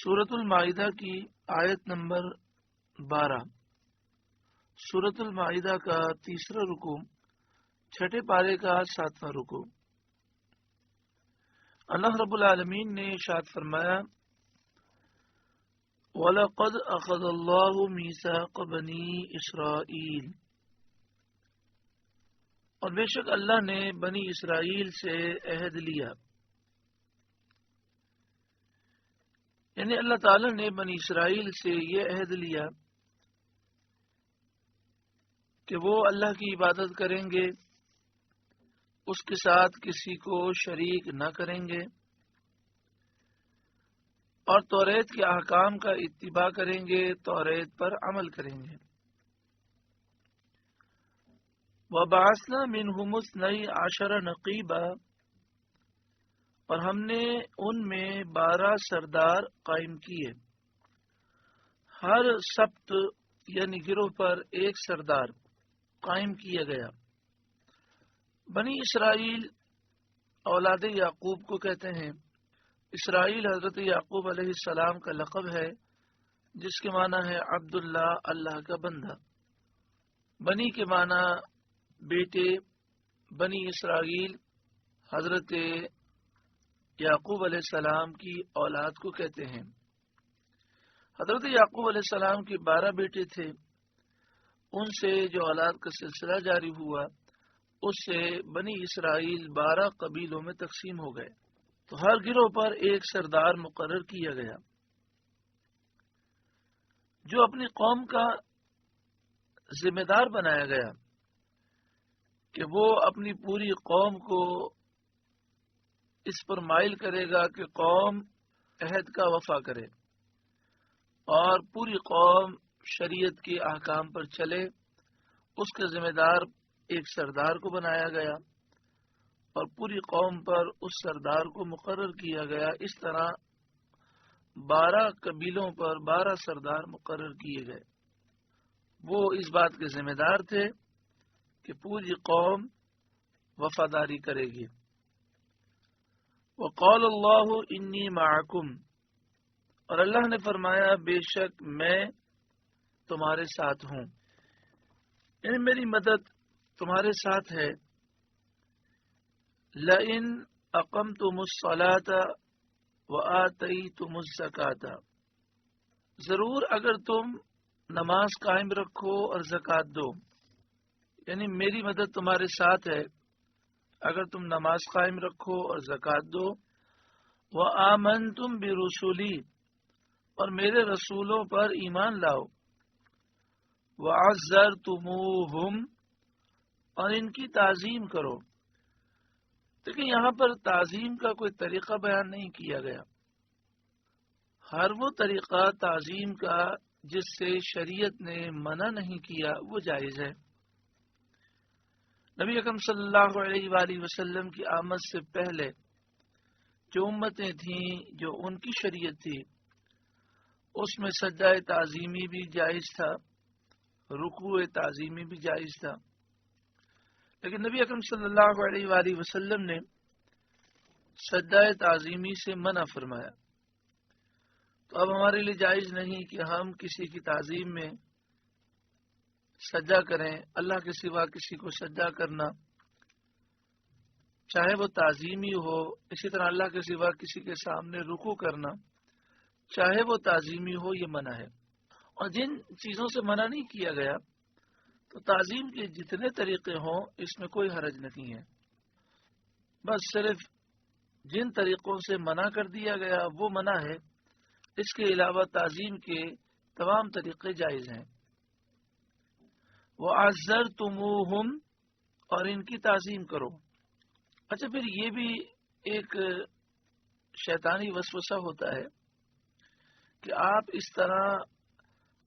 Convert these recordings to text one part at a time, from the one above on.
سورۃ المائدہ کی آیت نمبر 12۔ سورۃ المائدہ کا تیسرا رکوع، چھٹے پارے کا 7واں رکوع۔ اللہ رب العالمین نے ارشاد فرمایا، وَلَقَدْ أَخَذَ اللَّهُ مِيثَاقَ بَنِي إِسْرَائِيلَ، اور بے شک اللہ نے بنی اسرائیل سے عہد لیا، یعنی اللہ تعالی نے بنی اسرائیل سے یہ عہد لیا کہ وہ اللہ کی عبادت کریں گے، اس کے ساتھ کسی کو شریک نہ کریں گے، اور توریت کے احکام کا اتباع کریں گے، توریت پر عمل کریں گے۔ وَبَعَثْنَا مِنْهُمُ اثْنَيْ عَشَرَ نَقِيبًا، اور ہم نے ان میں 12 سردار قائم کیے، ہر سبت یعنی گروہ پر ایک سردار قائم کیا گیا۔ بنی اسرائیل اولاد یعقوب کو کہتے ہیں۔ اسرائیل حضرت یعقوب علیہ السلام کا لقب ہے، جس کے معنی ہے عبداللہ، اللہ کا بندہ۔ بنی کے معنی بیٹے، بنی اسرائیل حضرت یعقوب علیہ السلام کی اولاد کو کہتے ہیں۔ حضرت یعقوب علیہ السلام کے 12 بیٹے تھے، ان سے جو اولاد کا سلسلہ جاری ہوا، اس سے بنی اسرائیل 12 قبیلوں میں تقسیم ہو گئے، تو ہر گروہ پر ایک سردار مقرر کیا گیا، جو اپنی قوم کا ذمہ دار بنایا گیا کہ وہ اپنی پوری قوم کو اس پر مائل کرے گا کہ قوم عہد کا وفا کرے اور پوری قوم شریعت کے احکام پر چلے۔ اس کے ذمہ دار ایک سردار کو بنایا گیا اور پوری قوم پر اس سردار کو مقرر کیا گیا۔ اس طرح 12 قبیلوں پر 12 سردار مقرر کیے گئے۔ وہ اس بات کے ذمہ دار تھے کہ پوری قوم وفاداری کرے گی۔ وقال اللہ انی معکم، اور اللہ نے فرمایا بے شک میں تمہارے ساتھ ہوں، یعنی میری مدد تمہارے ساتھ ہے۔ لئن اقمتم الصلاۃ وآتیتم الزکاۃ، ضرور اگر تم نماز قائم رکھو اور زکوٰۃ دو، یعنی میری مدد تمہارے ساتھ ہے اگر تم نماز قائم رکھو اور زکوٰۃ دو۔ وآمنتم برسلی، اور میرے رسولوں پر ایمان لاؤ۔ وعزرتموہم، اور ان کی تعظیم کرو۔ لیکن یہاں پر تعظیم کا کوئی طریقہ بیان نہیں کیا گیا، ہر وہ طریقہ تعظیم کا جس سے شریعت نے منع نہیں کیا وہ جائز ہے۔ نبی اکرم صلی اللہ علیہ وآلہ وسلم کی آمد سے پہلے جو امتیں تھیں، جو ان کی شریعت تھی، اس میں سجدہ تعظیمی بھی جائز تھا، رکوع تعظیمی بھی جائز تھا، لیکن نبی اکرم صلی اللہ علیہ وآلہ وسلم نے سجدہ تعظیمی سے منع فرمایا۔ تو اب ہمارے لیے جائز نہیں کہ ہم کسی کی تعظیم میں سجدہ کریں۔ اللہ کے سوا کسی کو سجدہ کرنا، چاہے وہ تعظیمی ہو، اسی طرح اللہ کے سوا کسی کے سامنے رکوع کرنا، چاہے وہ تعظیمی ہو، یہ منع ہے۔ اور جن چیزوں سے منع نہیں کیا گیا تو تعظیم کے جتنے طریقے ہوں اس میں کوئی حرج نہیں ہے، بس صرف جن طریقوں سے منع کر دیا گیا وہ منع ہے، اس کے علاوہ تعظیم کے تمام طریقے جائز ہیں۔ وَعَزَّرْتُمُوهُمْ، اور ان کی تعظیم کرو۔ اچھا، پھر یہ بھی ایک شیطانی وسوسہ ہوتا ہے کہ آپ اس طرح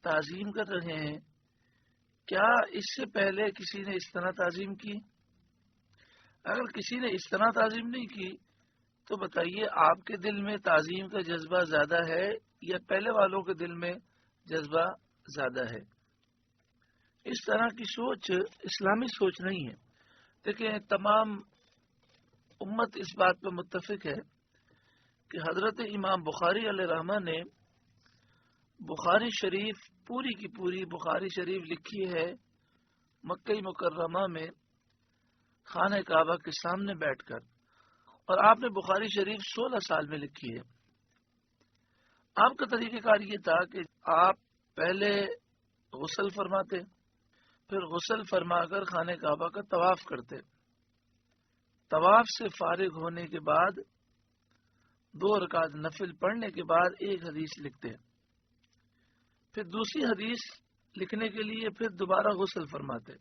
تعظیم کر رہے ہیں، کیا اس سے پہلے کسی نے اس طرح تعظیم کی؟ اگر کسی نے اس طرح تعظیم نہیں کی تو بتائیے آپ کے دل میں تعظیم کا جذبہ زیادہ ہے یا پہلے والوں کے دل میں جذبہ زیادہ ہے؟ اس طرح کی سوچ اسلامی سوچ نہیں ہے۔ دیکھیں، تمام امت اس بات پر متفق ہے کہ حضرت امام بخاری علیہ رحمہ نے بخاری شریف پوری کی پوری بخاری شریف لکھی ہے مکہ مکرمہ میں خانہ کعبہ کے سامنے بیٹھ کر، اور آپ نے بخاری شریف 16 سال میں لکھی ہے۔ آپ کا طریقہ کار یہ تھا کہ آپ پہلے غسل فرماتے، پھر غسل فرما کر خانہ کعبہ کا طواف کرتے، طواف سے فارغ ہونے کے بعد 2 رکعت نفل پڑھنے کے بعد ایک حدیث لکھتے، پھر دوسری حدیث لکھنے کے لیے پھر دوبارہ غسل فرماتے،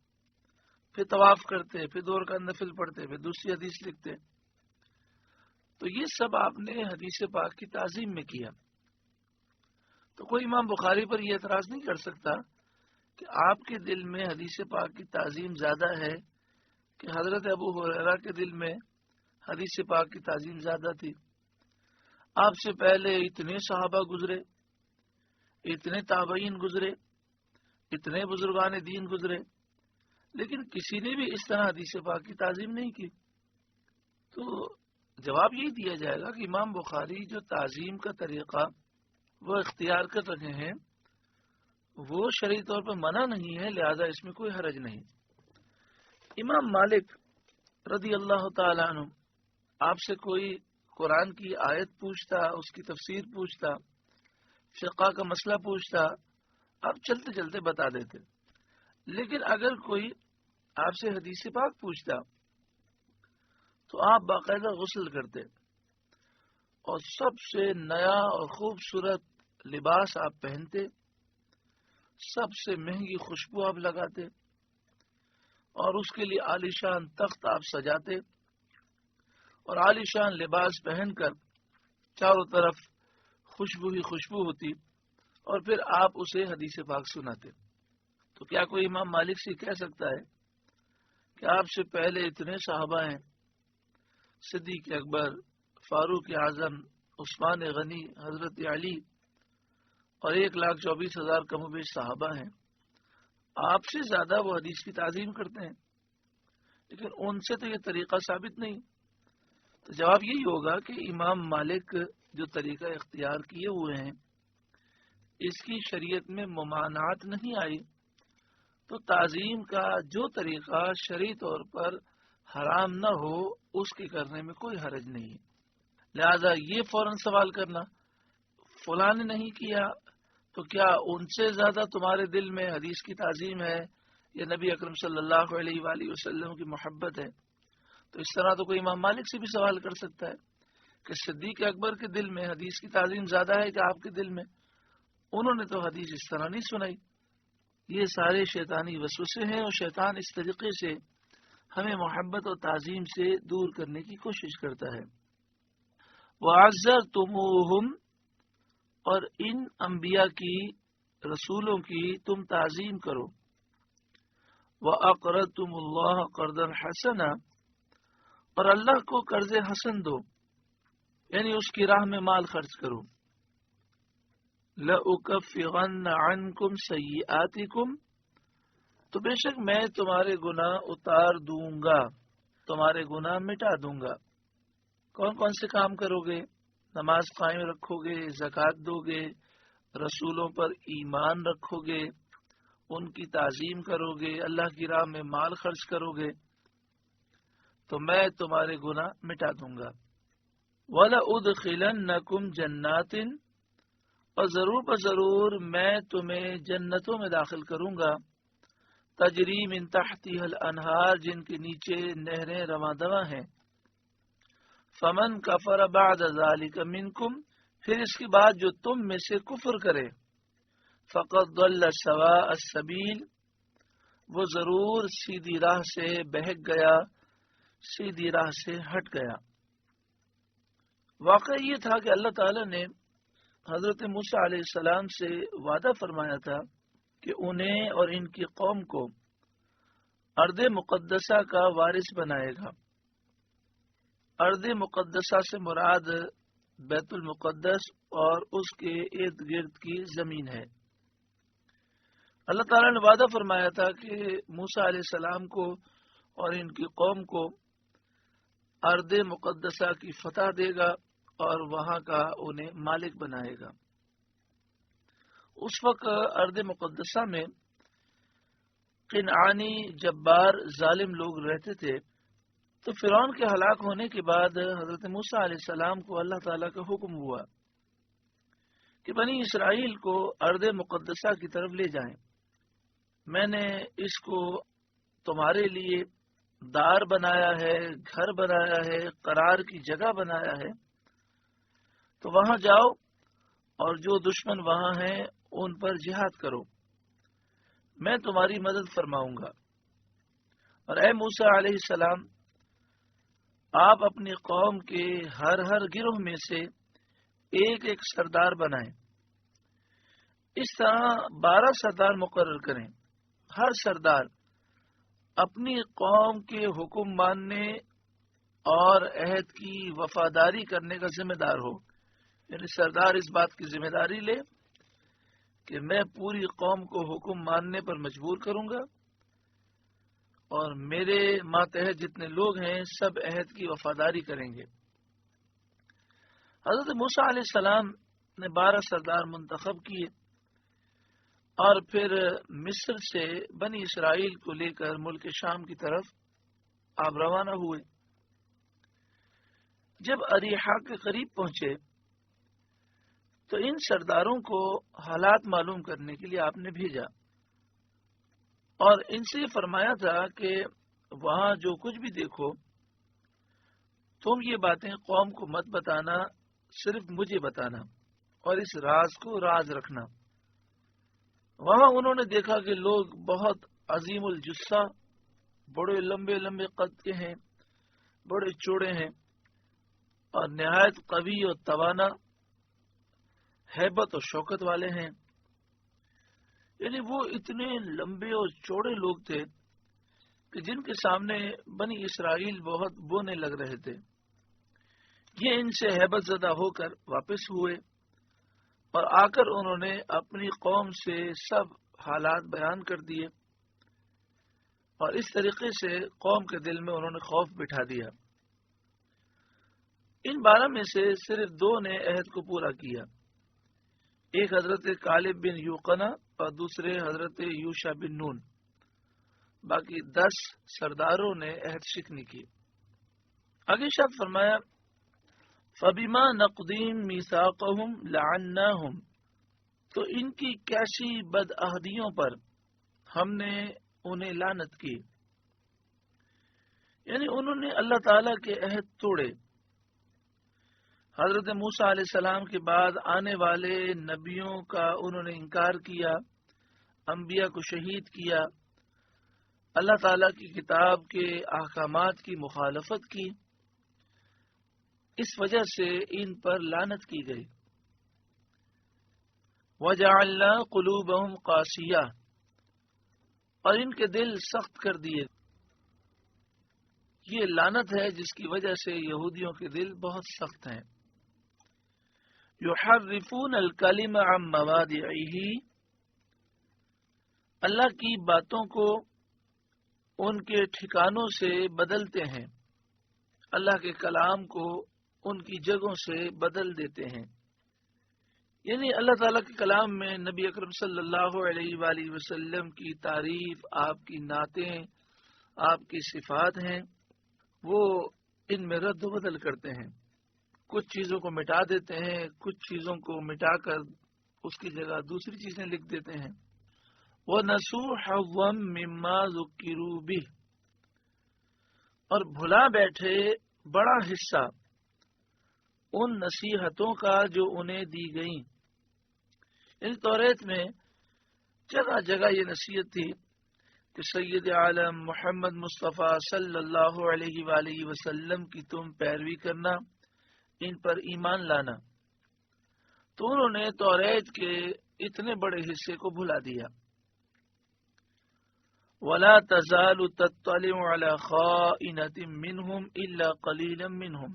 پھر طواف کرتے، پھر 2 رکعت نفل پڑھتے، پھر دوسری حدیث لکھتے۔ تو یہ سب آپ نے حدیث پاک کی تعظیم میں کیا۔ تو کوئی امام بخاری پر یہ اعتراض نہیں کر سکتا کہ آپ کے دل میں حدیث پاک کی تعظیم زیادہ ہے کہ حضرت ابو ہریرہ کے دل میں حدیث پاک کی تعظیم زیادہ تھی۔ آپ سے پہلے اتنے صحابہ گزرے، اتنے تابعین گزرے، اتنے بزرگان دین گزرے، لیکن کسی نے بھی اس طرح حدیث پاک کی تعظیم نہیں کی۔ تو جواب یہی دیا جائے گا کہ امام بخاری جو تعظیم کا طریقہ وہ اختیار کر رہے ہیں وہ شرعی طور پر منع نہیں ہے، لہذا اس میں کوئی حرج نہیں۔ امام مالک رضی اللہ تعالی عنہ آپ سے کوئی قرآن کی آیت پوچھتا، اس کی تفسیر پوچھتا، فقہ کا مسئلہ پوچھتا، آپ چلتے چلتے بتا دیتے، لیکن اگر کوئی آپ سے حدیث پاک پوچھتا تو آپ باقاعدہ غسل کرتے اور سب سے نیا اور خوبصورت لباس آپ پہنتے، سب سے مہنگی خوشبو آپ لگاتے اور اس کے لیے عالیشان تخت آپ سجاتے اور عالیشان لباس پہن کر چاروں طرف خوشبو ہی خوشبو ہوتی اور پھر آپ اسے حدیث پاک سناتے۔ تو کیا کوئی امام مالک سے کہہ سکتا ہے کہ آپ سے پہلے اتنے صحابہ ہیں، صدیق اکبر، فاروق اعظم، عثمان غنی، حضرت علی اور 1,24,000 کم و بیش صحابہ ہیں، آپ سے زیادہ وہ حدیث کی تعظیم کرتے ہیں، لیکن ان سے تو یہ طریقہ ثابت نہیں۔ تو جواب یہی ہوگا کہ امام مالک جو طریقہ اختیار کیے ہوئے ہیں اس کی شریعت میں ممانعت نہیں آئی، تو تعظیم کا جو طریقہ شرعی طور پر حرام نہ ہو اس کے کرنے میں کوئی حرج نہیں۔ لہذا یہ فوراً سوال کرنا فلاں نے نہیں کیا تو کیا ان سے زیادہ تمہارے دل میں حدیث کی تعظیم ہے یا نبی اکرم صلی اللہ علیہ وآلہ وسلم کی محبت ہے؟ تو اس طرح تو کوئی امام مالک سے بھی سوال کر سکتا ہے کہ صدیق اکبر کے دل میں حدیث کی تعظیم زیادہ ہے کہ آپ کے دل میں؟ انہوں نے تو حدیث اس طرح نہیں سنائی۔ یہ سارے شیطانی وسوسے ہیں اور شیطان اس طریقے سے ہمیں محبت اور تعظیم سے دور کرنے کی کوشش کرتا ہے۔ وَعَزَّرْتُمُوهُمْ، اور ان انبیاء کی، رسولوں کی تم تعظیم کرو۔ وَأَقْرَضْتُمُ اللَّهَ قَرْضًا حَسَنًا، اور اللہ کو قرض حسن دو، یعنی اس کی راہ میں مال خرچ کرو۔ لَأُكَفِّرَنَّ عَنْكُمْ سَيِّئَاتِكُمْ، تو بے شک میں تمہارے گناہ اتار دوں گا، تمہارے گناہ مٹا دوں گا۔ کون کون سے کام کرو گے؟ نماز قائم رکھو گے، زکوٰۃ دو گے، رسولوں پر ایمان رکھو گے، ان کی تعظیم کرو گے، اللہ کی راہ میں مال خرچ کرو گے، تو میں تمہارے گناہ مٹا دوں گا۔ وَلَأُدْخِلَنَّكُمْ جَنَّاتٍ، اور ضرور بضرور میں تمہیں جنتوں میں داخل کروں گا، تجری من تحتها الانہار، جن کے نیچے نہریں رواں دواں ہیں۔ فمن کفر بعد ذلک منکم، پھر اس کے بعد جو تم میں سے کفر کرے، فقد ضل سواء السبیل، وہ ضرور سیدھی راہ سے بہک گیا، سیدھی راہ سے ہٹ گیا۔ واقعہ یہ تھا کہ اللہ تعالی نے حضرت موسیٰ علیہ السلام سے وعدہ فرمایا تھا کہ انہیں اور ان کی قوم کو ارض مقدسہ کا وارث بنائے گا۔ ارض مقدسہ سے مراد بیت المقدس اور اس کے ارد گرد کی زمین ہے۔ اللہ تعالیٰ نے وعدہ فرمایا تھا کہ موسیٰ علیہ السلام کو اور ان کی قوم کو ارض مقدسہ کی فتح دے گا اور وہاں کا انہیں مالک بنائے گا۔ اس وقت ارض مقدسہ میں قنعانی جبار ظالم لوگ رہتے تھے. تو فرعون کے ہلاک ہونے کے بعد حضرت موسیٰ علیہ السلام کو اللہ تعالیٰ کا حکم ہوا کہ بنی اسرائیل کو ارض مقدسہ کی طرف لے جائیں. میں نے اس کو تمہارے لیے دار بنایا ہے، گھر بنایا ہے، قرار کی جگہ بنایا ہے. تو وہاں جاؤ اور جو دشمن وہاں ہیں ان پر جہاد کرو، میں تمہاری مدد فرماؤں گا. اور اے موسیٰ علیہ السلام، آپ اپنی قوم کے ہر گروہ میں سے ایک ایک سردار بنائیں. اس طرح 12 سردار مقرر کریں. ہر سردار اپنی قوم کے حکم ماننے اور عہد کی وفاداری کرنے کا ذمہ دار ہو. یعنی سردار اس بات کی ذمہ داری لے کہ میں پوری قوم کو حکم ماننے پر مجبور کروں گا اور میرے ماتحت جتنے لوگ ہیں سب عہد کی وفاداری کریں گے. حضرت موسیٰ علیہ السلام نے 12 سردار منتخب کیے اور پھر مصر سے بنی اسرائیل کو لے کر ملک شام کی طرف آپ روانہ ہوئے. جب اریحا کے قریب پہنچے تو ان سرداروں کو حالات معلوم کرنے کے لیے آپ نے بھیجا اور ان سے فرمایا تھا کہ وہاں جو کچھ بھی دیکھو تم یہ باتیں قوم کو مت بتانا، صرف مجھے بتانا اور اس راز کو راز رکھنا. وہاں انہوں نے دیکھا کہ لوگ بہت عظیم الجثہ، بڑے لمبے لمبے قد کے ہیں، بڑے چوڑے ہیں اور نہایت قوی اور توانا، ہیبت اور شوکت والے ہیں. یعنی وہ اتنے لمبے اور چوڑے لوگ تھے کہ جن کے سامنے بنی اسرائیل بہت بونے لگ رہے تھے. یہ ان سے ہیبت زدہ ہو کر واپس ہوئے اور آ کر انہوں نے اپنی قوم سے سب حالات بیان کر دیے اور اس طریقے سے قوم کے دل میں انہوں نے خوف بٹھا دیا. ان 12 میں سے صرف 2 نے عہد کو پورا کیا. ایک حضرت کالب بن یوقنا اور دوسرے حضرت یوشع بن نون. باقی 10 سرداروں نے عہد شکنی کی. آگے ارشاد فرمایا فَبِمَا نَقْضِهِمْ مِيثَاقَهُمْ لَعَنَّاهُمْ، تو ان کی کیسی بدعہدیوں پر ہم نے انہیں لعنت کی. یعنی انہوں نے اللہ تعالی کے عہد توڑے. حضرت موسیٰ علیہ السلام کے بعد آنے والے نبیوں کا انہوں نے انکار کیا، انبیاء کو شہید کیا، اللہ تعالیٰ کی کتاب کے احکامات کی مخالفت کی. اس وجہ سے ان پر لعنت کی گئی. وَجَعَلْنَا قُلُوبَهُمْ قَاسِيَةً، اور ان کے دل سخت کر دیے. یہ لعنت ہے جس کی وجہ سے یہودیوں کے دل بہت سخت ہیں. يُحَرِّفُونَ الْكَلِمَ عَن مَّوَاضِعِهِ، اللہ کی باتوں کو ان کے ٹھکانوں سے بدلتے ہیں، اللہ کے کلام کو ان کی جگہوں سے بدل دیتے ہیں. یعنی اللہ تعالیٰ کے کلام میں نبی اکرم صلی اللہ علیہ وآلہ وسلم کی تعریف، آپ کی نعتیں، آپ کی صفات ہیں، وہ ان میں رد و بدل کرتے ہیں. کچھ چیزوں کو مٹا دیتے ہیں، کچھ چیزوں کو مٹا کر اس کی جگہ دوسری چیزیں لکھ دیتے ہیں. وَنَسُوا حَظًّا مِّمَّا ذُكِّرُوا بِهِ، اور بھلا بیٹھے بڑا حصہ ان نصیحتوں کا جو انہیں دی گئیں. یعنی توریت میں جگہ جگہ یہ نصیحت تھی کہ سید عالم محمد مصطفیٰ صلی اللہ علیہ وآلہ وسلم کی تم پیروی کرنا، ان پر ایمان لانا. تو انہوں نے توریت کے اتنے بڑے حصے کو بھلا دیا. وَلَا تَزَالُ تَطَّلِعُ عَلَى خَائِنَةٍ مِّنْهُمْ إِلَّا قَلِيلًا مِّنْهُمْ،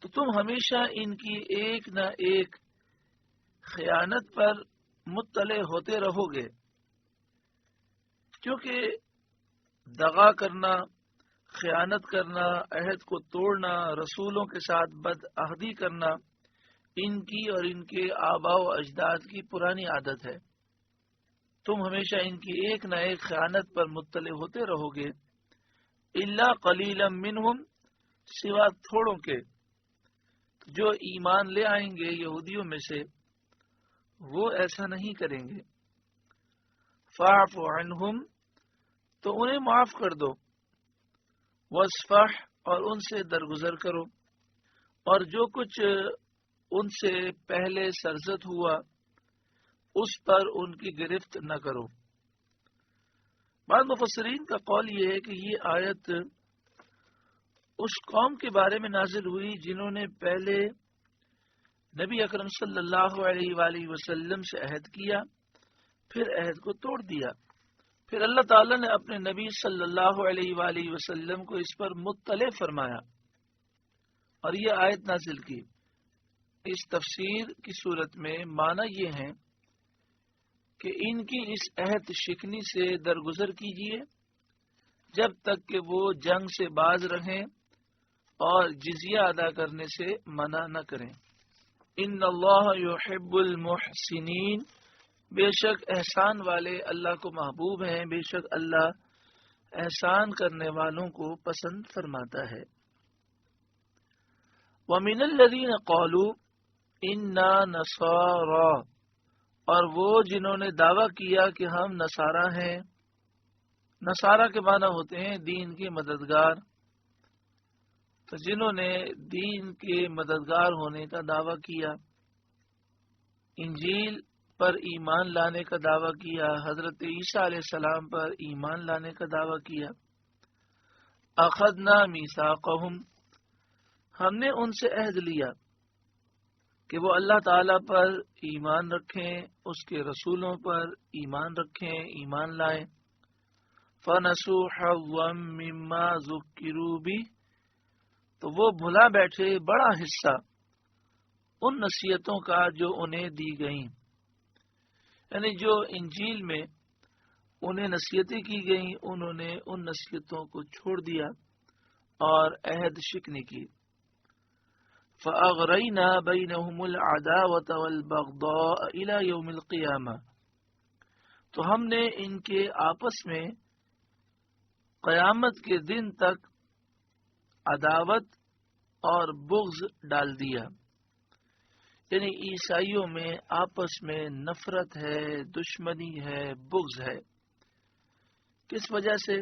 تو تم ہمیشہ ان کی ایک نہ ایک خیانت پر مطلع ہوتے رہو گے. کیونکہ دغا کرنا، خیانت کرنا، عہد کو توڑنا، رسولوں کے ساتھ بد عہدی کرنا، ان کی اور ان کے آباء و اجداد کی پرانی عادت ہے، تم ہمیشہ ان کی ایک نہ ایک خیانت پر مطلع ہوتے رہو گے، الا قلیلا منہم، سوا تھوڑوں کے جو ایمان لے آئیں گے یہودیوں میں سے، وہ ایسا نہیں کریں گے۔ فاعف عنہم، تو انہیں معاف کر دو، واصفح، اور ان سے درگزر کرو، اور جو کچھ ان سے پہلے سرزد ہوا اس پر ان کی گرفت نہ کرو۔ بعض مفسرین کا قول یہ ہے کہ یہ آیت اس قوم کے بارے میں نازل ہوئی جنہوں نے پہلے نبی اکرم صلی اللہ علیہ وآلہ وسلم سے عہد کیا، پھر عہد کو توڑ دیا، پھر اللہ تعالیٰ نے اپنے نبی صلی اللہ علیہ وآلہ وسلم کو اس پر مطلع فرمایا اور یہ آیت نازل کی۔ اس تفسیر کی صورت میں معنی یہ ہے کہ ان کی اس عہد شکنی سے درگزر کیجیے جب تک کہ وہ جنگ سے باز رہیں اور جزیہ ادا کرنے سے منع نہ کریں۔ ان اللہ یحب المحسنین، بے شک احسان والے اللہ کو محبوب ہیں، بے شک اللہ احسان کرنے والوں کو پسند فرماتا ہے۔ وَمِنَ الَّذِينَ قَالُوا إِنَّا نَصَارَىٰ، اور وہ جنہوں نے دعویٰ کیا کہ ہم نصارہ ہیں۔ نصارہ کے معنی ہوتے ہیں دین کے مددگار، تو جنہوں نے دین کے مددگار ہونے کا دعویٰ کیا، انجیل پر ایمان لانے کا دعویٰ کیا، حضرت عیسیٰ علیہ السلام پر ایمان لانے کا دعویٰ کیا، اخذنا میثاقہم، ہم نے ان سے عہد لیا کہ وہ اللہ تعالیٰ پر ایمان رکھیں، اس کے رسولوں پر ایمان رکھیں، ایمان لائیں۔ فَنَسُوا حَظًّا مِّمَّا ذُكِّرُوا بِهِ، تو وہ بھلا بیٹھے بڑا حصہ ان نصیحتوں کا جو انہیں دی گئیں، یعنی جو انجیل میں انہیں نصیحتیں کی گئیں انہوں نے ان نصیحتوں کو چھوڑ دیا اور عہد شکنی کی۔ فَأَغْرَيْنَا بَيْنَهُمُ الْعَدَاوَةَ وَالْبَغْضَاءَ إِلَى يَوْمِ الْقِيَامَةِ، تو ہم نے ان کے آپس میں قیامت کے دن تک عداوت اور بغض ڈال دیا، یعنی عیسائیوں میں آپس میں نفرت ہے، دشمنی ہے، بغض ہے۔ کس وجہ سے؟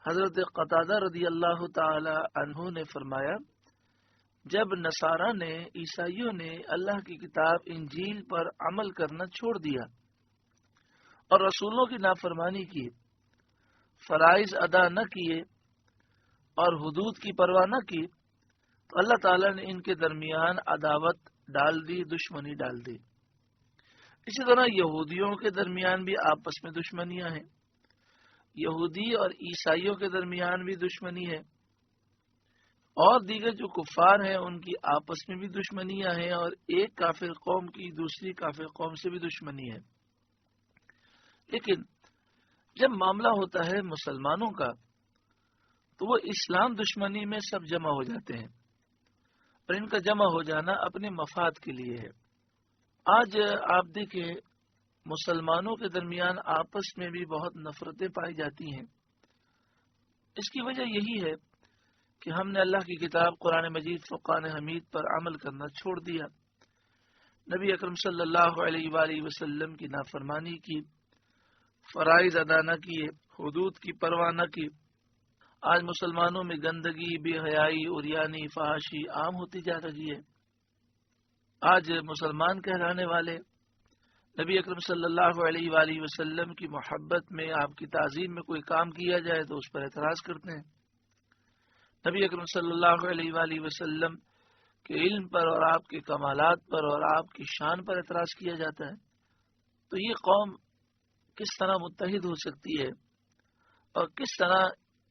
حضرت قتادہ رضی اللہ تعالی عنہ نے فرمایا، جب نصارہ نے، عیسائیوں نے اللہ کی کتاب انجیل پر عمل کرنا چھوڑ دیا اور رسولوں کی نافرمانی کی، فرائض ادا نہ کیے اور حدود کی پرواہ نہ کی، تو اللہ تعالیٰ نے ان کے درمیان عداوت ڈال دی، دشمنی ڈال دی۔ اسی طرح یہودیوں کے درمیان بھی آپس میں دشمنیاں ہیں، یہودی اور عیسائیوں کے درمیان بھی دشمنی ہے، اور دیگر جو کفار ہیں ان کی آپس میں بھی دشمنیاں ہیں، اور ایک کافر قوم کی دوسری کافر قوم سے بھی دشمنی ہے۔ لیکن جب معاملہ ہوتا ہے مسلمانوں کا تو وہ اسلام دشمنی میں سب جمع ہو جاتے ہیں، اور ان کا جمع ہو جانا اپنے مفاد کے لیے ہے۔ آج آپ دیکھیں مسلمانوں کے درمیان آپس میں بھی بہت نفرتیں پائی جاتی ہیں۔ اس کی وجہ یہی ہے کہ ہم نے اللہ کی کتاب قرآن مجید فرقان حمید پر عمل کرنا چھوڑ دیا، نبی اکرم صلی اللہ علیہ وآلہ وسلم کی نافرمانی کی، فرائض ادا نہ کیے، حدود کی پرواہ نہ کی۔ آج مسلمانوں میں گندگی، بے حیائی، عریانی، فحاشی عام ہوتی جا رہی ہے۔ آج مسلمان کہلانے والے نبی اکرم صلی اللہ علیہ وآلہ وسلم کی محبت میں، آپ کی تعظیم میں کوئی کام کیا جائے تو اس پر اعتراض کرتے ہیں۔ نبی اکرم صلی اللہ علیہ وآلہ وسلم کے علم پر اور آپ کے کمالات پر اور آپ کی شان پر اعتراض کیا جاتا ہے۔ تو یہ قوم کس طرح متحد ہو سکتی ہے اور کس طرح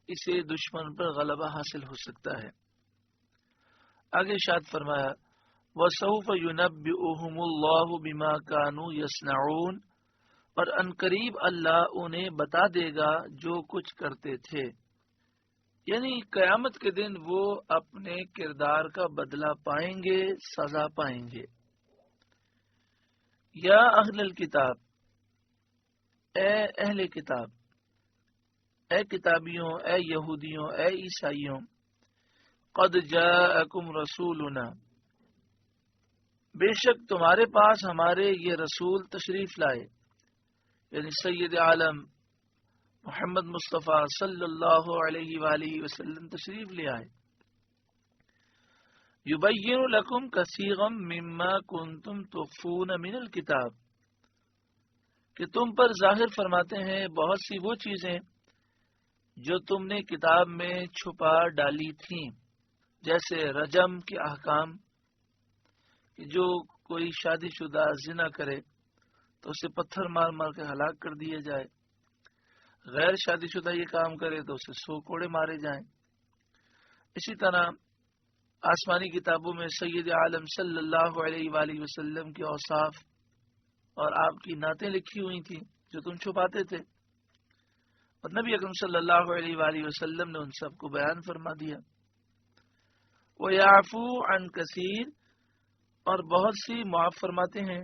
اسے دشمن پر غلبہ حاصل ہو سکتا ہے؟ آگے ارشاد فرمایا، وَسَوْفَ يُنَبِّئُهُمُ اللَّهُ بِمَا كَانُوا يَصْنَعُونَ، اور عنقریب اللہ انہیں بتا دے گا جو کچھ کرتے تھے، یعنی قیامت کے دن وہ اپنے کردار کا بدلہ پائیں گے، سزا پائیں گے۔ یا اہل الکتاب، اے اہل کتاب، اے کتابیوں، اے یہودیوں، اے عیسائیوں، قد جاءکم رسولنا، بے شک تمہارے پاس ہمارے یہ رسول تشریف لائے، یعنی سید عالم محمد مصطفیٰ صلی اللہ علیہ وآلہ وسلم تشریف لے آئے۔ یبین لکم کثیرا مما کنتم تخفون من الکتاب، کہ تم پر ظاہر فرماتے ہیں بہت سی وہ چیزیں جو تم نے کتاب میں چھپا ڈالی تھیں، جیسے رجم کے احکام، کہ جو کوئی شادی شدہ زنا کرے تو اسے پتھر مار مار کے ہلاک کر دیا جائے، غیر شادی شدہ یہ کام کرے تو اسے 100 کوڑے مارے جائیں۔ اسی طرح آسمانی کتابوں میں سید عالم صلی اللہ علیہ وآلہ وسلم کے اوصاف اور آپ کی نعتیں لکھی ہوئی تھیں جو تم چھپاتے تھے، اور نبی اکرم صلی اللہ علیہ وآلہ وسلم نے ان سب کو بیان فرما دیا۔ وَيَعْفُو عَنْ كَثِيرٍ، اور بہت سی معاف فرماتے ہیں،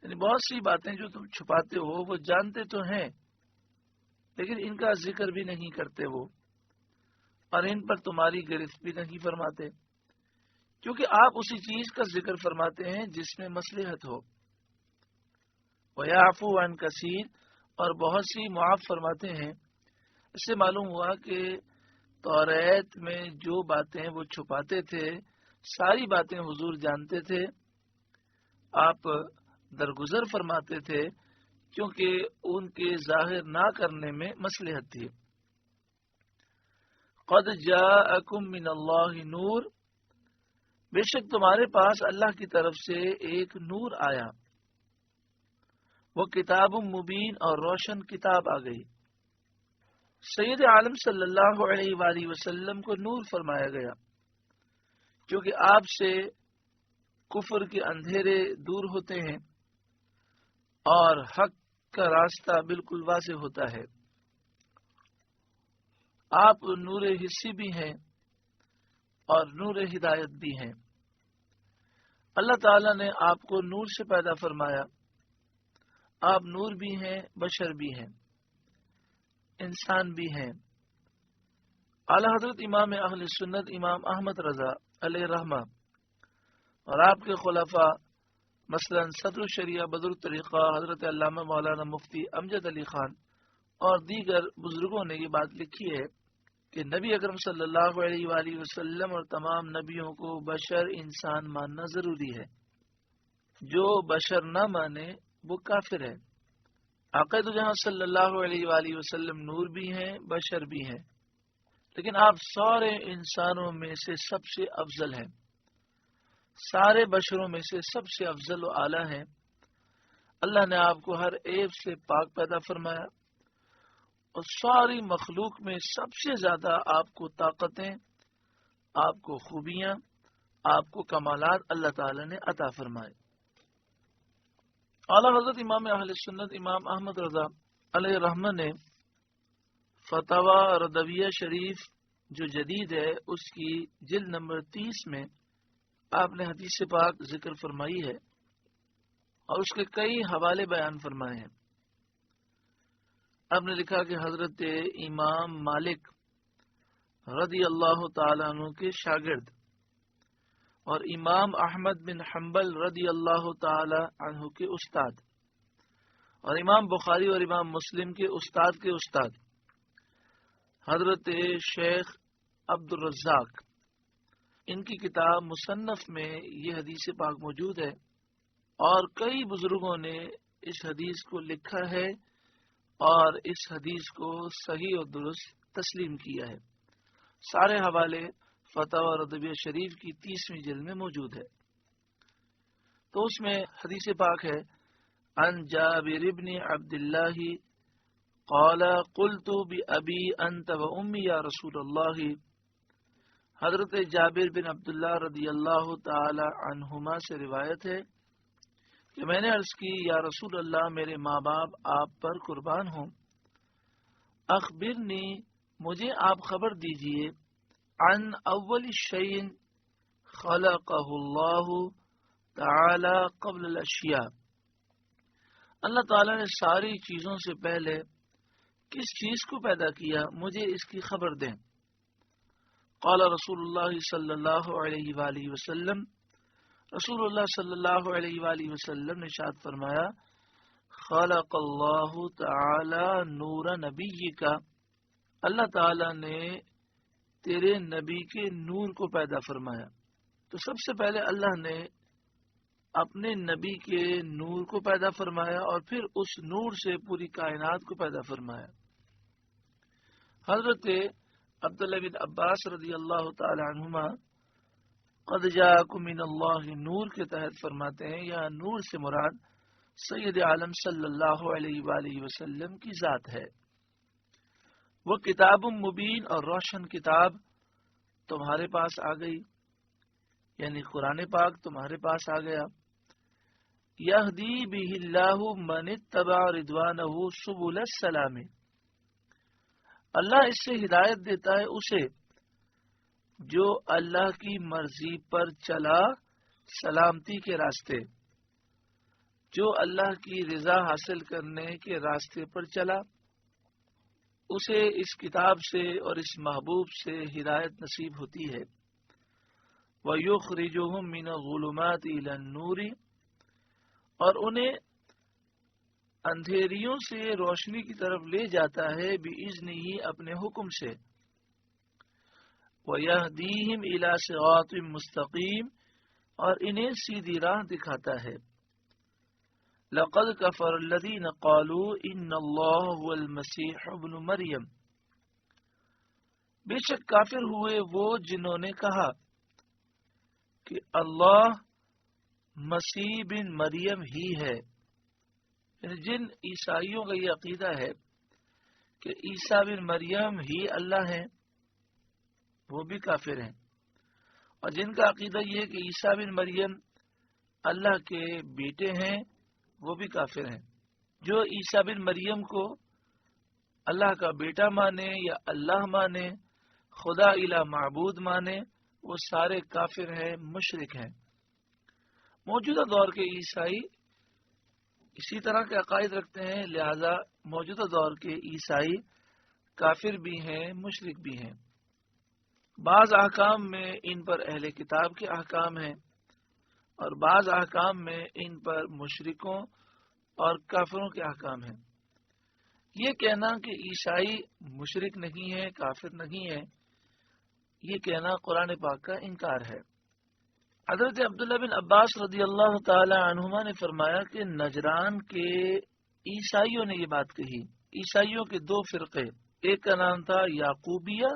یعنی بہت سی باتیں جو تم چھپاتے ہو وہ جانتے تو ہیں لیکن ان کا ذکر بھی نہیں کرتے وہ، اور ان پر تمہاری گرفت بھی نہیں فرماتے، کیونکہ آپ اسی چیز کا ذکر فرماتے ہیں جس میں مصلحت ہو۔ وَيَعْفُو عَنْ كَثِيرٍ، اور بہت سی معاف فرماتے ہیں۔ اس سے معلوم ہوا کہ توریت میں جو باتیں وہ چھپاتے تھے ساری باتیں حضور جانتے تھے، آپ درگزر فرماتے تھے کیونکہ ان کے ظاہر نہ کرنے میں مصلحت تھی۔ قد جاءکم من اللہ نور، بے شک تمہارے پاس اللہ کی طرف سے ایک نور آیا، وہ کتاب مبین، اور روشن کتاب آ گئی۔ سید عالم صلی اللہ علیہ وآلہ وسلم کو نور فرمایا گیا کیونکہ آپ سے کفر کے اندھیرے دور ہوتے ہیں اور حق کا راستہ بالکل واضح ہوتا ہے۔ آپ نور حسی بھی ہیں اور نور ہدایت بھی ہیں۔ اللہ تعالیٰ نے آپ کو نور سے پیدا فرمایا، آپ نور بھی ہیں، بشر بھی ہیں، انسان بھی ہیں۔ اعلی حضرت امام اہل سنت امام احمد رضا علیہ رحمہ اور آپ کے خلفاء مثلا صدر الشریعہ بدر الطریقہ حضرت علامہ مولانا مفتی امجد علی خان اور دیگر بزرگوں نے یہ بات لکھی ہے کہ نبی اکرم صلی اللہ علیہ وآلہ وسلم اور تمام نبیوں کو بشر انسان ماننا ضروری ہے، جو بشر نہ مانے وہ کافر ہے۔ آقا تو جہاں صلی اللہ علیہ وآلہ وسلم نور بھی ہیں، بشر بھی ہیں، لیکن آپ سارے انسانوں میں سے سب سے افضل ہیں، سارے بشروں میں سے سب سے افضل و اعلیٰ ہیں۔ اللہ نے آپ کو ہر عیب سے پاک پیدا فرمایا اور ساری مخلوق میں سب سے زیادہ آپ کو طاقتیں، آپ کو خوبیاں، آپ کو کمالات اللہ تعالی نے عطا فرمائے۔ اعلیٰ حضرت امام اہل سنت امام احمد رضا علیہ رحمہ نے فتاوی ردویہ شریف جو جدید ہے اس کی جلد نمبر 30 میں آپ نے حدیث پاک ذکر فرمائی ہے اور اس کے کئی حوالے بیان فرمائے ہیں۔ آپ نے لکھا کہ حضرت امام مالک رضی اللہ تعالیٰ عنہ کے شاگرد اور امام احمد بن حنبل رضی اللہ تعالی عنہ کے استاد اور امام بخاری اور امام مسلم کے استاد حضرت شیخ عبد الرزاق، ان کی کتاب مصنف میں یہ حدیث پاک موجود ہے اور کئی بزرگوں نے اس حدیث کو لکھا ہے اور اس حدیث کو صحیح اور درست تسلیم کیا ہے۔ سارے حوالے فتاوی ردویہ شریف کی 30ویں جلد میں موجود ہے۔ تو اس میں حدیث پاک ہے عن جابر بن عبد اللہ قال قلت بأبی انت و امی یا رسول اللہ، حضرت جابر بن عبداللہ رضی اللہ تعالی عنہما سے روایت ہے کہ میں نے عرض کی یا رسول اللہ میرے ماں باپ آپ پر قربان ہوں، اخبرنی مجھے آپ خبر دیجئے عن اول شیء خلقہ اللہ تعالی قبل الاشیاء، اللہ تعالی نے ساری چیزوں سے پہلے کس چیز کو پیدا کیا، مجھے اس کی خبر دیں۔ قال رسول اللہ صلی اللہ علیہ وآلہ وسلم، رسول اللہ صلی اللہ علیہ وآلہ وسلم نے ارشاد فرمایا، خلق اللہ تعالی نور نبی کا، اللہ تعالی نے تیرے نبی کے نور کو پیدا فرمایا۔ تو سب سے پہلے اللہ نے اپنے نبی کے نور کو پیدا فرمایا اور پھر اس نور سے پوری کائنات کو پیدا فرمایا۔ حضرت عبداللہ بن عباس رضی اللہ تعالی عنہما قد جاءکم من اللہ نور کے تحت فرماتے ہیں، یہاں نور سے مراد سید عالم صلی اللہ علیہ وآلہ وسلم کی ذات ہے۔ وہ کتاب مبین اور روشن کتاب تمہارے پاس آ گئی، یعنی قرآن پاک تمہارے پاس آ گیا۔ یہدی بہ اللہ من اتبع رضوانہ سبل السلام، اللہ اس سے ہدایت دیتا ہے اسے جو اللہ کی مرضی پر چلا سلامتی کے راستے، جو اللہ کی رضا حاصل کرنے کے راستے پر چلا، اسے اس کتاب سے اور اس محبوب سے ہدایت نصیب ہوتی ہے۔ وَيُخْرِجُهُم مِّنَ الظُّلُمَاتِ إِلَى النُّورِ، اور انہیں اندھیریوں سے روشنی کی طرف لے جاتا ہے بِإِذْنِهِ اپنے حکم سے۔ وَيَهْدِيهِمْ إِلَى صِرَاطٍ مُسْتَقِيمٍ، اور انہیں سیدھی راہ دکھاتا ہے۔ لَقَدْ كَفَرَ الَّذِينَ قَالُوا إِنَّ اللَّهَ هُوَ الْمَسِيحُ ابْنُ مَرْيَمَ، بے شک کافر ہوئے وہ جنہوں نے کہا کہ اللہ مسیح بن مریم ہی ہے، یعنی جن عیسائیوں کا یہ عقیدہ ہے کہ عیسیٰ بن مریم ہی اللہ ہیں، وہ بھی کافر ہیں۔ اور جن کا عقیدہ یہ ہے کہ عیسیٰ بن مریم اللہ کے بیٹے ہیں، وہ بھی کافر ہیں۔ جو عیسیٰ بن مریم کو اللہ کا بیٹا مانے یا اللہ مانے، خدا الہ معبود مانے، وہ سارے کافر ہیں، مشرک ہیں۔ موجودہ دور کے عیسائی اسی طرح کے عقائد رکھتے ہیں، لہذا موجودہ دور کے عیسائی کافر بھی ہیں، مشرک بھی ہیں۔ بعض احکام میں ان پر اہل کتاب کے احکام ہیں اور بعض احکام میں ان پر مشرکوں اور کافروں کے احکام ہیں۔ یہ کہنا کہ عیسائی مشرک نہیں ہے، کافر نہیں ہے، یہ کہنا قرآن پاک کا انکار ہے۔ حضرت عبداللہ بن عباس رضی اللہ تعالی عنہما نے فرمایا کہ نجران کے عیسائیوں نے یہ بات کہی۔ عیسائیوں کے دو فرقے، ایک کا نام تھا یعقوبیہ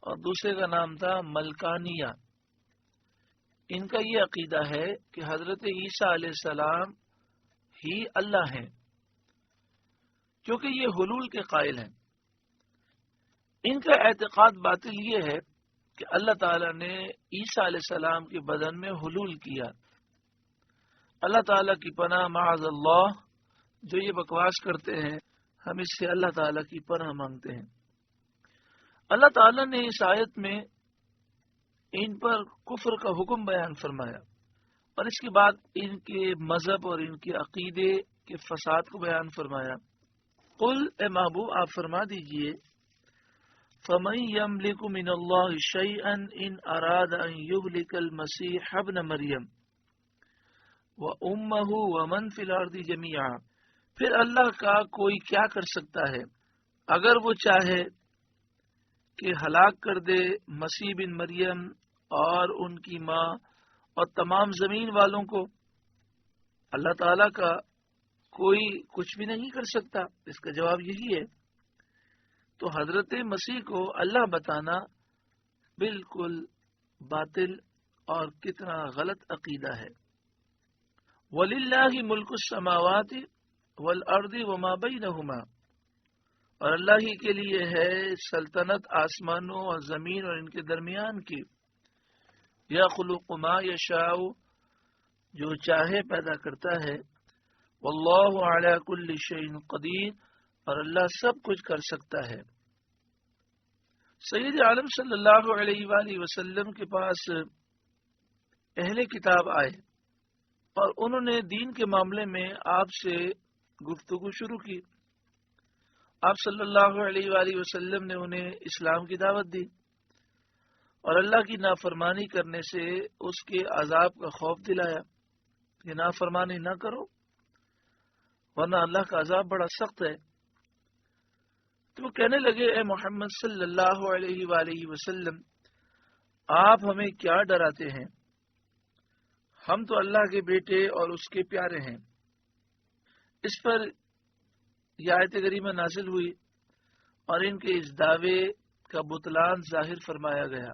اور دوسرے کا نام تھا ملکانیہ۔ ان کا یہ عقیدہ ہے کہ حضرت عیسیٰ علیہ السلام ہی اللہ ہیں، کیونکہ یہ حلول کے قائل ہیں۔ ان کا اعتقاد باطل یہ ہے کہ اللہ تعالیٰ نے عیسیٰ علیہ السلام کے بدن میں حلول کیا۔ اللہ تعالیٰ کی پناہ، معاذ اللہ، جو یہ بکواس کرتے ہیں ہم اس سے اللہ تعالیٰ کی پناہ مانگتے ہیں۔ اللہ تعالیٰ نے اس آیت میں ان پر کفر کا حکم بیان فرمایا اور اس کے بعد ان کے مذہب اور ان کے عقیدے کے فساد کو بیان فرمایا۔ قل، اے محبوب آپ فرما دیجئے، فَمَن يَمْلِكُ مِنَ اللَّهِ شَيْئًا إِنْ أَرَادَ أَن يُهْلِكَ الْمَسِيحَ ابْنَ مَرْيَمَ وَأُمَّهُ وَمَن فِي الْأَرْضِ جَمِيعًا، پھر اللہ کا کوئی کیا کر سکتا ہے اگر وہ چاہے کہ ہلاک کر دے مسیح بن مریم اور ان کی ماں اور تمام زمین والوں کو۔ اللہ تعالیٰ کا کوئی کچھ بھی نہیں کر سکتا، اس کا جواب یہی ہے۔ تو حضرت مسیح کو اللہ بتانا بالکل باطل اور کتنا غلط عقیدہ ہے۔ وَلِلَّهِ مُلْكُ السَّمَاوَاتِ وَالْأَرْضِ وَمَا بَيْنَهُمَا، اور اللہ ہی کے لیے ہے سلطنت آسمانوں اور زمین اور ان کے درمیان کی۔ يَخْلُقُ مَا يَشَاءُ، جو چاہے پیدا کرتا ہے۔ وَاللَّهُ عَلَى كُلِّ شَيْءٍ قَدِيرٌ، اور اللہ سب کچھ کر سکتا ہے۔ سید عالم صلی اللہ علیہ وآلہ وسلم کے پاس اہل کتاب آئے اور انہوں نے دین کے معاملے میں آپ سے گفتگو شروع کی. آپ صلی اللہ علیہ وآلہ وسلم نے انہیں اسلام کی دعوت دی اور اللہ کی نافرمانی کرنے سے اس کے عذاب کا خوف دلایا کہ نافرمانی نہ کرو ورنہ اللہ کا عذاب بڑا سخت ہے. تو وہ کہنے لگے اے محمد صلی اللہ علیہ وآلہ وسلم آپ ہمیں کیا ڈراتے ہیں؟ ہم تو اللہ کے بیٹے اور اس کے پیارے ہیں. اس پر یہ آیت کریمہ نازل ہوئی اور ان کے اس دعوے کا بطلان ظاہر فرمایا گیا.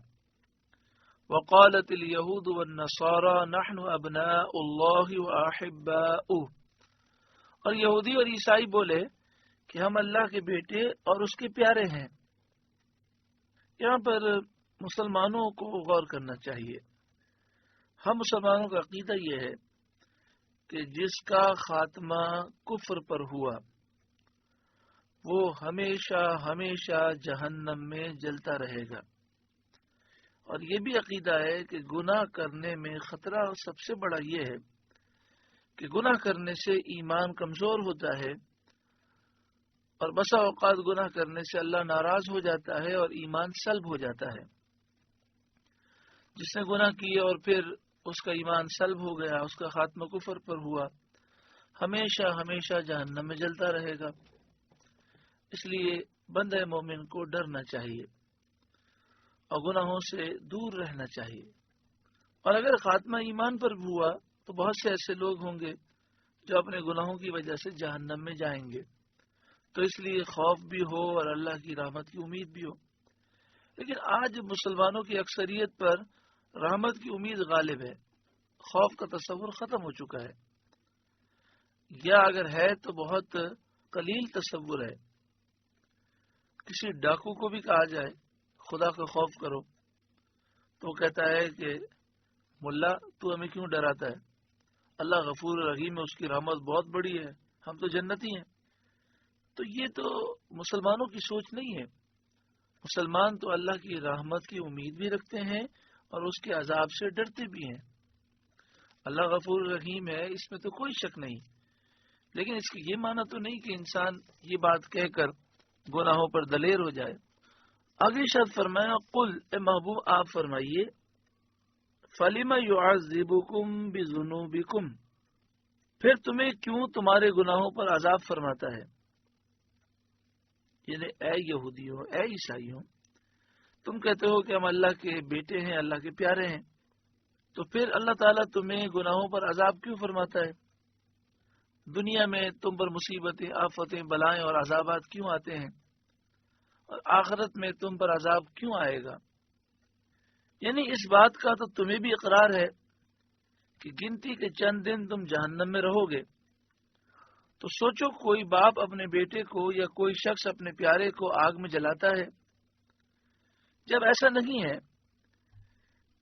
وقالت اليهود والنصارى نحن ابناء اللہ واحباؤہ. اور یہودی اور عیسائی بولے کہ ہم اللہ کے بیٹے اور اس کے پیارے ہیں. یہاں پر مسلمانوں کو غور کرنا چاہیے. ہم مسلمانوں کا عقیدہ یہ ہے کہ جس کا خاتمہ کفر پر ہوا وہ ہمیشہ ہمیشہ جہنم میں جلتا رہے گا. اور یہ بھی عقیدہ ہے کہ گناہ کرنے میں خطرہ سب سے بڑا یہ ہے کہ گناہ کرنے سے ایمان کمزور ہوتا ہے اور بسا اوقات گناہ کرنے سے اللہ ناراض ہو جاتا ہے اور ایمان سلب ہو جاتا ہے. جس نے گناہ کیے اور پھر اس کا ایمان سلب ہو گیا، اس کا خاتمہ کفر پر ہوا، ہمیشہ ہمیشہ جہنم میں جلتا رہے گا. اس لیے بندہ مومن کو ڈرنا چاہیے اور گناہوں سے دور رہنا چاہیے. اور اگر خاتمہ ایمان پر ہوا تو بہت سے ایسے لوگ ہوں گے جو اپنے گناہوں کی وجہ سے جہنم میں جائیں گے. تو اس لیے خوف بھی ہو اور اللہ کی رحمت کی امید بھی ہو. لیکن آج مسلمانوں کی اکثریت پر رحمت کی امید غالب ہے، خوف کا تصور ختم ہو چکا ہے، یا اگر ہے تو بہت قلیل تصور ہے. کسی ڈاکو کو بھی کہا جائے خدا کا خوف کرو تو وہ کہتا ہے کہ ملا تو ہمیں کیوں ڈراتا ہے، اللہ غفور رحیم ہے، اس کی رحمت بہت بڑی ہے، ہم تو جنتی ہیں. تو یہ تو مسلمانوں کی سوچ نہیں ہے. مسلمان تو اللہ کی رحمت کی امید بھی رکھتے ہیں اور اس کے عذاب سے ڈرتے بھی ہیں. اللہ غفور رحیم ہے، اس میں تو کوئی شک نہیں. لیکن اس کی یہ معنی تو نہیں کہ انسان یہ بات کہہ کر گناہوں پر دلیر ہو جائے. آگے شاید فرمایا قل اے محبوب آپ فرمائیے فَلِمَ يُعَذِّبُكُمْ بِذُنُوبِكُمْ پھر تمہیں کیوں تمہارے گناہوں پر عذاب فرماتا ہے. یعنی اے یہودیوں اے عیسائیوں تم کہتے ہو کہ ہم اللہ کے بیٹے ہیں، اللہ کے پیارے ہیں، تو پھر اللہ تعالیٰ تمہیں گناہوں پر عذاب کیوں فرماتا ہے؟ دنیا میں تم پر مصیبتیں، آفتیں، بلائیں اور عذابات کیوں آتے ہیں اور آخرت میں تم پر عذاب کیوں آئے گا؟ یعنی اس بات کا تو تمہیں بھی اقرار ہے کہ گنتی کے چند دن تم جہنم میں رہو گے. تو سوچو کوئی باپ اپنے بیٹے کو یا کوئی شخص اپنے پیارے کو آگ میں جلاتا ہے. جب ایسا نہیں ہے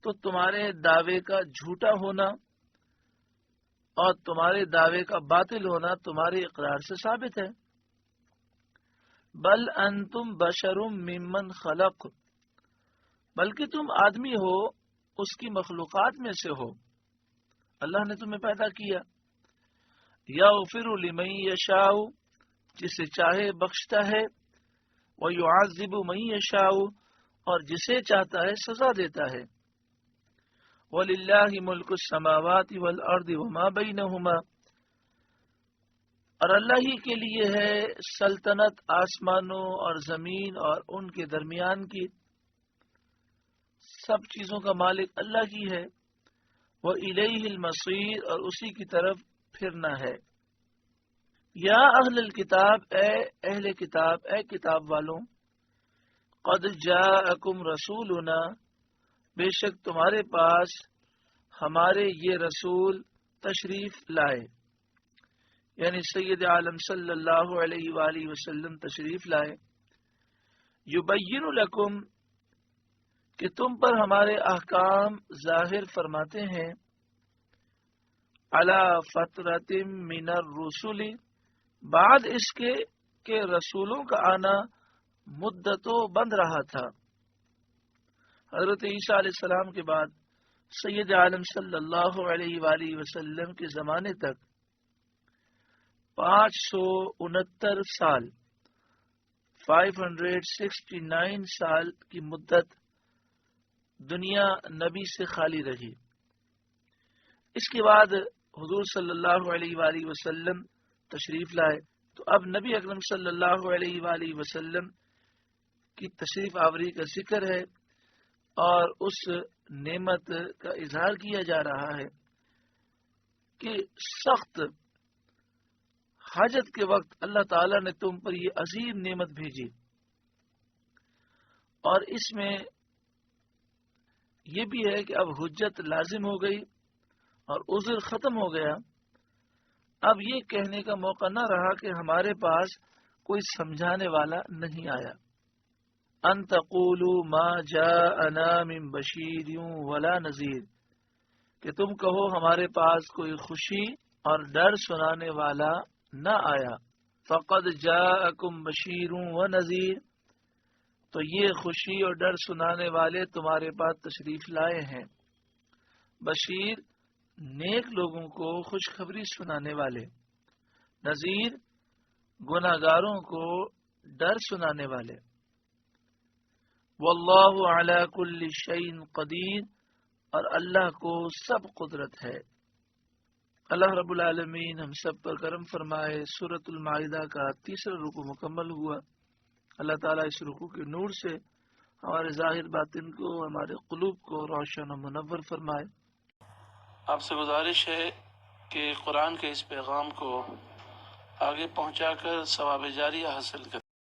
تو تمہارے دعوے کا جھوٹا ہونا اور تمہارے دعوے کا باطل ہونا تمہارے اقرار سے ثابت ہے. بل انتم بشر ممن خلق بلکہ تم آدمی ہو اس کی مخلوقات میں سے ہو. اللہ نے تمہیں پیدا کیا. یغفر لمن یشاء جسے چاہے بخشتا ہے، ویعذب من یشاء اور جسے چاہتا ہے سزا دیتا ہے. وَلِلَّهِ مُلْكُ السَّمَاوَاتِ وَالْأَرْضِ وَمَا بَيْنَهُمَا اور اللہ ہی کے لیے ہے سلطنت آسمانوں اور زمین اور ان کے درمیان کی. سب چیزوں کا مالک اللہ کی ہے. وَإِلَيْهِ الْمَصِيرُ اور اسی کی طرف پھرنا ہے. یا اہل الکتاب اے اہل کتاب، اے کتاب والوں، قد جاءکم رسولنا بے شک تمہارے پاس ہمارے یہ رسول تشریف لائے، یعنی سید عالم صلی اللہ علیہ وآلہ وسلم تشریف لائے. یبین لکم کہ تم پر ہمارے احکام ظاہر فرماتے ہیں، علی فترۃ من الرسل بعد اس کے کہ رسولوں کا آنا مدتوں بند رہا تھا. حضرت عیسیٰ علیہ السلام کے بعد سید عالم صلی اللہ علیہ وآلہ وسلم کے زمانے تک 569 سال 569 سال کی مدت دنیا نبی سے خالی رہی۔ اس کے بعد حضور صلی اللہ علیہ وآلہ وسلم تشریف لائے، تو اب نبی اکرم صلی اللہ علیہ وآلہ وسلم کی تشریف آوری کا ذکر ہے اور اس نعمت کا اظہار کیا جا رہا ہے کہ سخت حاجت کے وقت اللہ تعالیٰ نے تم پر یہ عظیم نعمت بھیجی، اور اس میں یہ بھی ہے کہ اب حجت لازم ہو گئی اور عذر ختم ہو گیا۔ اب یہ کہنے کا موقع نہ رہا کہ ہمارے پاس کوئی سمجھانے والا نہیں آیا۔ ان تقولوا ما جاءنا من بشیر ولا نذیر، کہ تم کہو ہمارے پاس کوئی خوشی اور ڈر سنانے والا نہ آیا۔ فقد جاءکم بشیر و نذیر، تو یہ خوشی اور ڈر سنانے والے تمہارے پاس تشریف لائے ہیں۔ بشیر نیک لوگوں کو خوشخبری سنانے والے، نذیر گناہگاروں کو ڈر سنانے والے۔ واللہ علی کل شیء قدیر، اور اللہ کو سب قدرت ہے۔ اللہ رب العالمین ہم سب پر کرم فرمائے۔ سورۃ المائدہ کا 3 رکوع مکمل ہوا۔ اللہ تعالیٰ اس رکوع کے نور سے ہمارے ظاہر باطن کو، ہمارے قلوب کو روشن و منور فرمائے۔ آپ سے گزارش ہے کہ قرآن کے اس پیغام کو آگے پہنچا کر ثواب جاریہ حاصل کریں۔